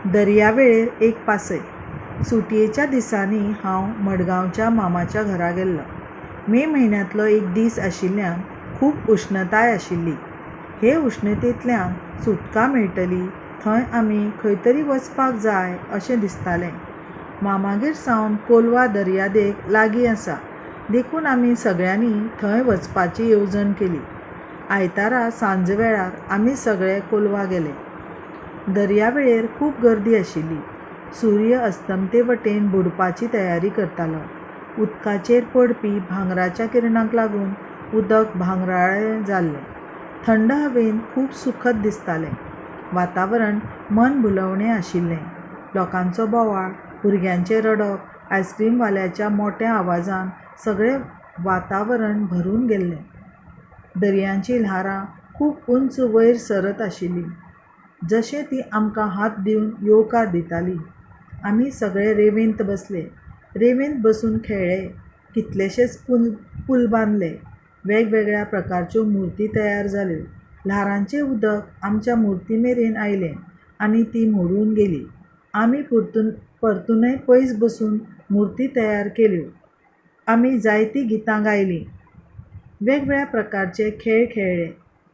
दर्यावेळेर एक पासय। सुटयेच्या दिसांनी हांव मडगांवच्या मामाच्या घरा गेल्लो। मे म्हयन्यांतलो एक दीस आशिल्ल्यान खूब उश्णताय आशिल्ली। हे उश्णतेंतल्यान सुटका मेळटली, थंय आमी खंय तरी वचपाक जाय अशें दिसतालें। मामागेर सावन कोलवा दर्यादेग लागीं आसा, देखून आमी सगळ्यांनी थंय वचपाची येवजण केली। आयतारा सांजवेळार आमी सगळे कोलवा गेले। दर्यावेळेर खूब गर्दी आशिल्ली। सूर्य अस्तमतेवटेन बुडपाची तयारी करतालो। उदकाचेर पडपी भांगराच्या किरणांक लागून उदक भांगराळें जाल्लें। थंड हवेन खूब सुखद दिसतालें। वातावरण मन भुलवणें आशिल्लें। लोकांचो बोवाळ, भुरग्यांचें रडप, आयस्क्रीमवाल्याच्या मोठ्या आवाजान सगळें वातावरण भरून गेल्लें। दर्याची ल्हारां खूब उंच वयर सरत आशिल्लीं, जशें तीं आमकां हात दिवन येवकार दितालीं। आमी सगळे रेंवेंत बसले, रेंवेंत बसून खेळ्ळे, कितलेशेच पूल बांदले। वेगवेगळ्या प्रकारच्यो मुर्ती तयार जाल्यो। ल्हारांचें उदक आमच्या मुर्ती मेरेन आयलें आनी ती मोडून गेली। आमी परतूनय पयस बसून मुर्ती तयार केल्यो। आमी जायतीं गितां गायलीं, वेगवेगळ्या प्रकारचे खेळ खेळ्ळे।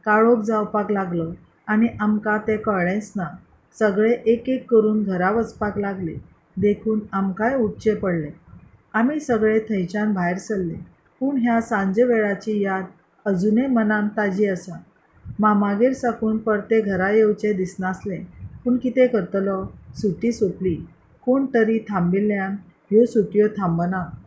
काळोख जावपाक लागलो आनी आमकां तें कळ्ळेंच ना। सगळे एक एक करून घरा वचपाक लागले, देखून आमकांय उठचें पडलें। आमी सगळे थंयच्यान भायर सरले, पूण ह्या सांजवेळाची याद अजूनय मनांत ताजी आसा। मामागेर साकून परते घरा येवचें दिसनासलें, पूण कितें करतलो, सुटी सोंपली। कोण तरी थांबिल्ल्यान ह्यो सुटयो थांबनात।